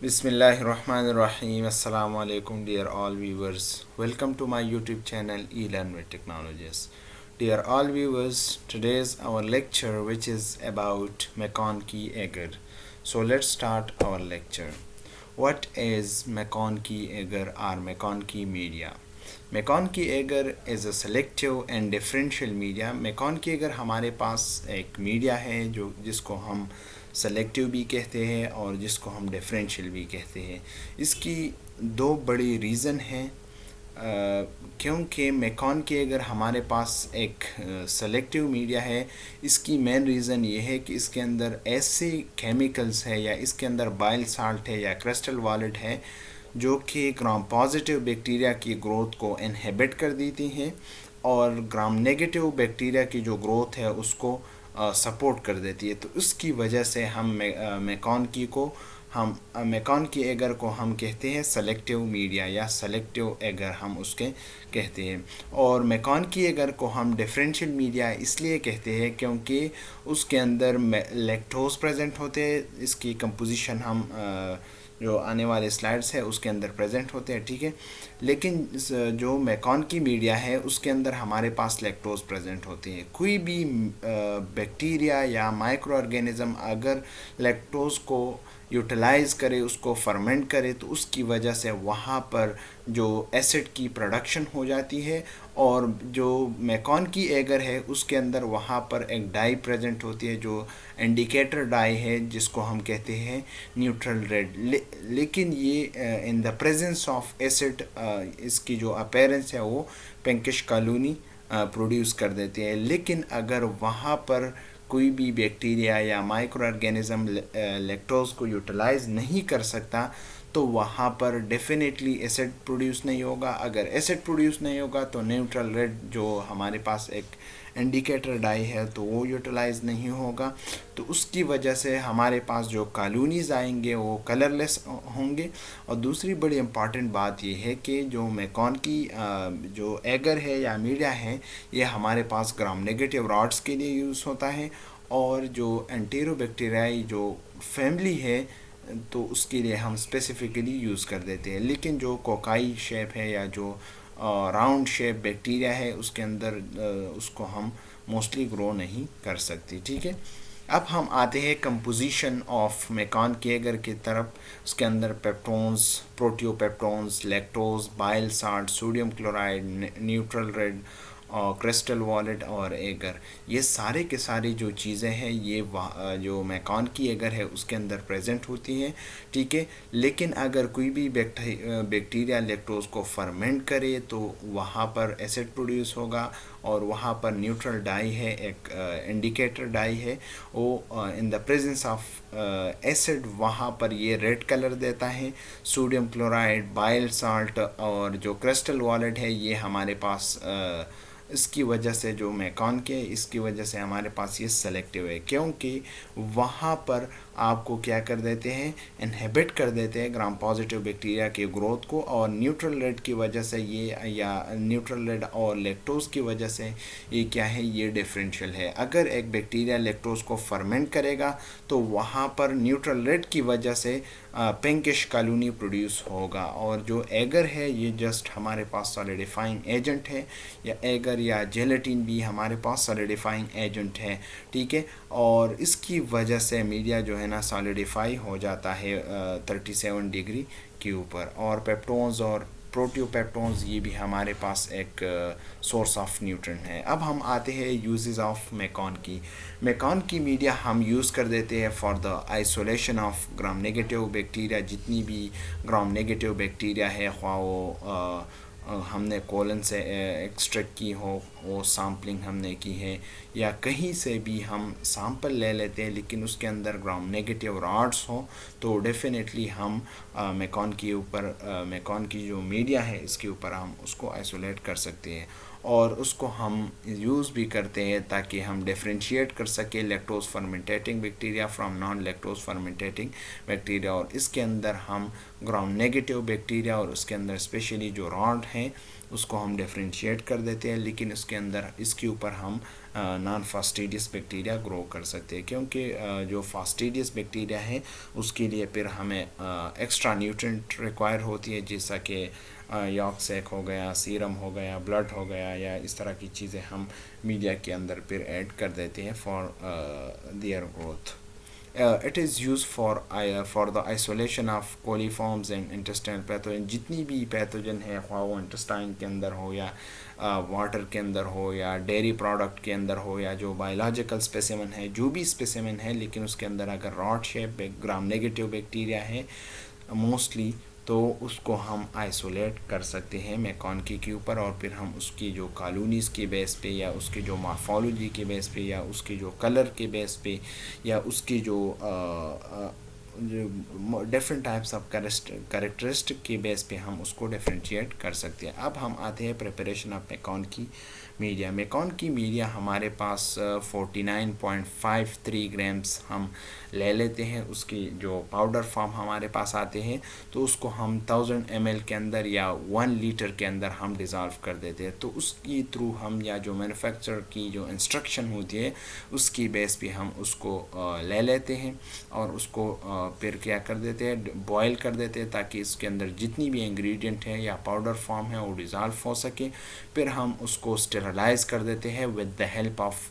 Bismillahirrahmanirrahim. Assalamu alaikum, dear all viewers. Welcome to my YouTube channel eLearn with Technologies. Dear all viewers, today's our lecture which is about McConkey-Eger. So let's start our lecture. What is McConkey-Eger or McConkey media? McConkey-Eger is a selective and differential media. McConkey-Eger हमारे पास एक media है जो जिसको हम selective भी कहते हैं और जिसको हम डिफरेंशियल भी कहते हैं। इसकी दो बड़ी रीज़न हैं, क्योंकि McConkey-Eger हमारे पास एक सेलेक्टिव मीडिया है। इसकी मेन रीज़न ये है कि इसके अंदर ऐसे केमिकल्स है या इसके अंदर बाइल साल्ट है या क्रिस्टल वॉलेट है जो कि ग्राम पॉजिटिव बैक्टीरिया की ग्रोथ को इनहिबिट कर देती हैं और ग्राम नेगेटिव बैक्टीरिया की जो ग्रोथ है उसको सपोर्ट कर देती है। तो उसकी वजह से हम McConkey-Eger को हम कहते हैं सेलेक्टिव मीडिया या सेलेक्टिव एगर हम उसके कहते हैं। और McConkey-Eger को हम डिफरेंशियल मीडिया इसलिए कहते हैं क्योंकि उसके अंदर लैक्टोज प्रेजेंट होते हैं। इसकी कंपोजिशन हम जो आने वाले स्लाइड्स है उसके अंदर प्रेजेंट होते हैं, ठीक है। लेकिन जो McConkey मीडिया है उसके अंदर हमारे पास लैक्टोज प्रेजेंट होती है। कोई भी बैक्टीरिया या माइक्रो ऑर्गेनिज्म अगर लैक्टोज को यूटिलाइज करे, उसको फर्मेंट करे, तो उसकी वजह से वहाँ पर जो एसिड की प्रोडक्शन हो जाती है और जो McConkey-Eger है उसके अंदर वहाँ पर एक डाई प्रेजेंट होती है जो इंडिकेटर डाई है जिसको हम कहते हैं न्यूट्रल रेड। लेकिन ये in the presence of acid इसकी जो अपीयरेंस है वो पिंकिश कॉलोनी प्रोड्यूस कर देती है। लेकिन अगर वहाँ पर कोई भी बैक्टीरिया या माइक्रो ऑर्गेनिज्म लैक्टोज को यूटिलाइज नहीं कर सकता तो वहाँ पर डेफिनेटली एसिड प्रोड्यूस नहीं होगा। अगर एसिड प्रोड्यूस नहीं होगा तो न्यूट्रल रेड जो हमारे पास एक इंडिकेटर डाई है तो वो यूटिलाइज नहीं होगा। तो उसकी वजह से हमारे पास जो कॉलोनीज़ आएंगे वो कलरलेस होंगे। और दूसरी बड़ी इम्पॉर्टेंट बात ये है कि जो जो एगर है या मीडिया है ये हमारे पास ग्राम नेगेटिव रॉड्स के लिए यूज़ होता है और जो एंटेरोबैक्टीरियाई जो फैमिली है तो उसके लिए हम स्पेसिफिकली यूज़ कर देते हैं। लेकिन जो कोकाई शेप है या जो राउंड शेप बैक्टीरिया है उसके अंदर उसको हम मोस्टली ग्रो नहीं कर सकती, ठीक है। अब हम आते हैं कंपोजिशन ऑफ McConkey-Eger की तरफ। उसके अंदर peptones, proteopeptones, lactose, bile salt, sodium chloride, neutral red और क्रिस्टल वॉलेट और एगर, ये सारे के सारी जो चीज़ें हैं ये जो McConkey-Eger है उसके अंदर प्रेजेंट होती हैं, ठीक है। लेकिन अगर कोई भी बैक्टीरिया लैक्टोज को फर्मेंट करे तो वहाँ पर एसिड प्रोड्यूस होगा और वहाँ पर न्यूट्रल डाई है, एक इंडिकेटर डाई है, वो in the presence of acid वहाँ पर ये रेड कलर देता है। सोडियम क्लोराइड, बाइल साल्ट और जो क्रिस्टल वॉलेट है ये हमारे पास इसकी वजह से जो McConkey इसकी वजह से हमारे पास ये सेलेक्टिव है क्योंकि वहाँ पर आपको क्या कर देते हैं, इनहिबिट कर देते हैं ग्राम पॉजिटिव बैक्टीरिया की ग्रोथ को। और न्यूट्रल रेड की वजह से ये या न्यूट्रल रेड और लैक्टोज की वजह से ये क्या है, ये डिफरेंशियल है। अगर एक बैक्टीरिया लैक्टोज को फर्मेंट करेगा तो वहाँ पर न्यूट्रल रेड की वजह से पिंकिश कॉलोनी प्रोड्यूस होगा। और जो एगर है ये जस्ट हमारे पास सॉलिडिफाइंग एजेंट है, या एगर या जेलेटिन भी हमारे पास सॉलिडिफाइंग एजेंट है, ठीक है। और इसकी वजह से मीडिया जो है ना सॉलिडिफाई हो जाता है 37 डिग्री के ऊपर। और पेप्टोन्स और प्रोटियोपेप्टोन्स ये भी हमारे पास एक सोर्स ऑफ न्यूट्रिएंट है। अब हम आते हैं यूजेस ऑफ McConkey मीडिया हम यूज़ कर देते हैं for the isolation of gram negative bacteria. जितनी भी ग्राम नेगेटिव बैक्टीरिया है ख्वाह वो हमने कोलन से एक्सट्रैक्ट की हो, वो सैम्पलिंग हमने की है, या कहीं से भी हम सैंपल ले लेते हैं लेकिन उसके अंदर ग्राम नेगेटिव रॉड्स हो तो डेफिनेटली हम McConkey जो मीडिया है इसके ऊपर हम उसको आइसोलेट कर सकते हैं। और उसको हम यूज़ भी करते हैं ताकि हम डिफ्रेंशिएट कर सकें lactose fermenting bacteria from non lactose fermenting bacteria. और इसके अंदर हम ग्राम नेगेटिव बैक्टीरिया और उसके अंदर स्पेशली जो रॉड है उसको हम डिफ्रेंशिएट कर देते हैं, लेकिन उसके अंदर इसके ऊपर हम नॉन फास्टिडियस बैक्टीरिया ग्रो कर सकते हैं, क्योंकि जो फास्टिडियस बैक्टीरिया है उसके लिए फिर हमें एक्स्ट्रा न्यूट्रिएंट रिक्वायर होती है, जैसा कि यॉर्क सैक हो गया, सीरम हो गया, ब्लड हो गया, या इस तरह की चीज़ें हम मीडिया के अंदर फिर ऐड कर देते हैं for their growth. It is used for the isolation of coliforms and intestinal pathogen. जितनी भी पैथोजन है, ख्वाह वो इंटेस्टाइन के अंदर हो या वाटर के अंदर हो या डेयरी प्रोडक्ट के अंदर हो या जो बायोलॉजिकल स्पेसिमन है, जो भी स्पेसिमन है, लेकिन उसके अंदर अगर rod shape gram negative bacteria है मोस्टली, तो उसको हम आइसोलेट कर सकते हैं मैकॉनकी के ऊपर, और फिर हम उसकी जो कॉलोनीज़ के बेस पे या उसकी जो मॉर्फोलॉजी के बेस पे या उसकी जो कलर के बेस पे या उसकी जो डिफरेंट टाइप्स ऑफ कैरेक्टरिस्टिक के बेस पे हम उसको डिफ्रेंशिएट कर सकते हैं. अब हम आते हैं प्रिपरेशन ऑफ मैकॉनकी मीडिया. मैकॉनकी मीडिया हमारे पास 49.53 ग्राम्स हम ले लेते हैं. उसकी जो पाउडर फॉर्म हमारे पास आते हैं तो उसको हम 1000 ml के अंदर या 1 लीटर के अंदर हम डिज़ोल्व कर देते हैं. तो उसकी थ्रू हम या जो मैन्युफैक्चरर की जो इंस्ट्रक्शन होती है उसकी बेस पे हम उसको ले लेते हैं और उसको फिर क्या कर देते हैं, बॉयल कर देते हैं, ताकि इसके अंदर जितनी भी इंग्रेडिएंट है या पाउडर फॉर्म है वो डिज़ोल्व हो सके. फिर हम उसको स्टेरलाइज कर देते हैं with the help of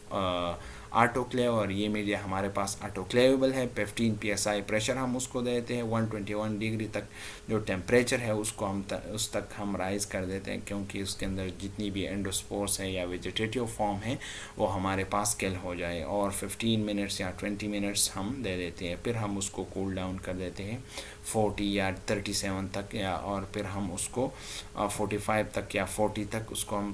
autoclave, और ये मीडिया हमारे पास ऑटोक्लेवेबल है. 15 psi प्रेशर हम उसको देते हैं. 121 डिग्री तक जो टेम्परेचर है उसको हम उस तक हम राइज़ कर देते हैं, क्योंकि उसके अंदर जितनी भी एंडोस्पोर्स है या वेजिटेटिव फॉर्म है वो हमारे पास किल हो जाए. और 15 मिनट्स या 20 मिनट्स हम दे देते हैं. फिर हम उसको कूल डाउन कर देते हैं 40 या 37 तक, या और फिर हम उसको 45 तक या 40 तक उसको हम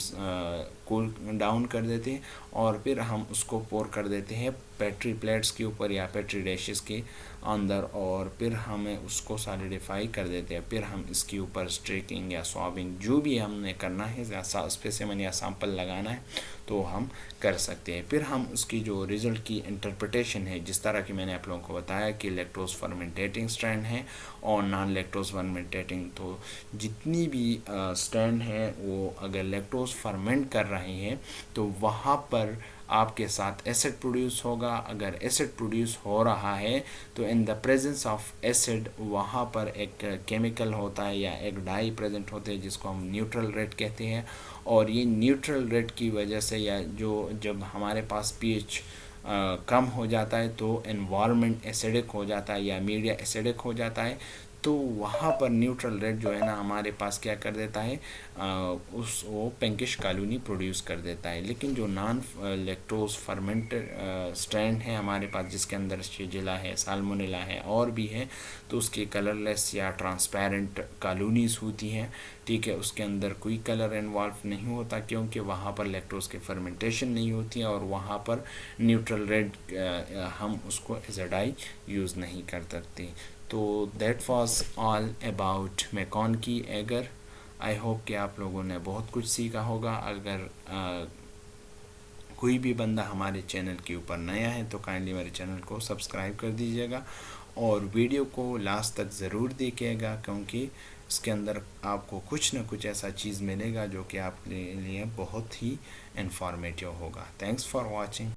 कूल डाउन कर देते हैं, और फिर हम उसको पोर कर देते हैं पेट्री प्लेट्स के ऊपर या पेट्री डिशेस के अंदर, और फिर हमें उसको सॉलिडिफाई कर देते हैं. फिर हम इसके ऊपर स्ट्रेकिंग या स्वॉबिंग जो भी हमने करना है या स्पेसिमन या सैंपल लगाना है तो हम कर सकते हैं. फिर हम उसकी जो रिज़ल्ट की इंटरप्रिटेशन है, जिस तरह की मैंने आप लोगों को बताया कि लैक्टोज फर्मेंटेटिंग स्ट्रैंड है और नॉन लैक्टोज फर्मेंटेटिंग, तो जितनी भी स्ट्रैंड है वो अगर लैक्टोज फर्मेंट कर रहे हैं तो वहाँ पर आपके साथ एसिड प्रोड्यूस होगा. अगर एसिड प्रोड्यूस हो रहा है तो in the presence of acid वहाँ पर एक केमिकल होता है या एक डाई प्रेजेंट होते हैं जिसको हम न्यूट्रल रेट कहते हैं. और ये न्यूट्रल रेट की वजह से या जो जब हमारे पास pH कम हो जाता है तो एनवायरनमेंट एसिडिक हो जाता है या मीडिया एसिडिक हो जाता है, तो वहाँ पर न्यूट्रल रेट जो है ना हमारे पास क्या कर देता है, वो पिंकिश कॉलोनी प्रोड्यूस कर देता है. लेकिन जो नॉन लैक्टोज फर्मेंटेड स्ट्रैंड है हमारे पास, जिसके अंदर शिजिला है, साल्मोनेला है और भी है, तो उसकी कलरलेस या ट्रांसपेरेंट कॉलोनीज होती हैं. ठीक है, उसके अंदर कोई कलर इन्वॉल्व नहीं होता, क्योंकि वहाँ पर लैक्टोज की फर्मेंटेशन नहीं होती है और वहाँ पर न्यूट्रल रेट हम उसको एज अ डाई यूज़ नहीं कर सकते. तो that was all about MacConkey agar. I hope कि आप लोगों ने बहुत कुछ सीखा होगा. अगर कोई भी बंदा हमारे चैनल के ऊपर नया है तो काइंडली मेरे चैनल को सब्सक्राइब कर दीजिएगा और वीडियो को लास्ट तक ज़रूर देखिएगा, क्योंकि इसके अंदर आपको कुछ ना कुछ ऐसा चीज़ मिलेगा जो कि आपके लिए बहुत ही इंफॉर्मेटिव होगा. Thanks for watching.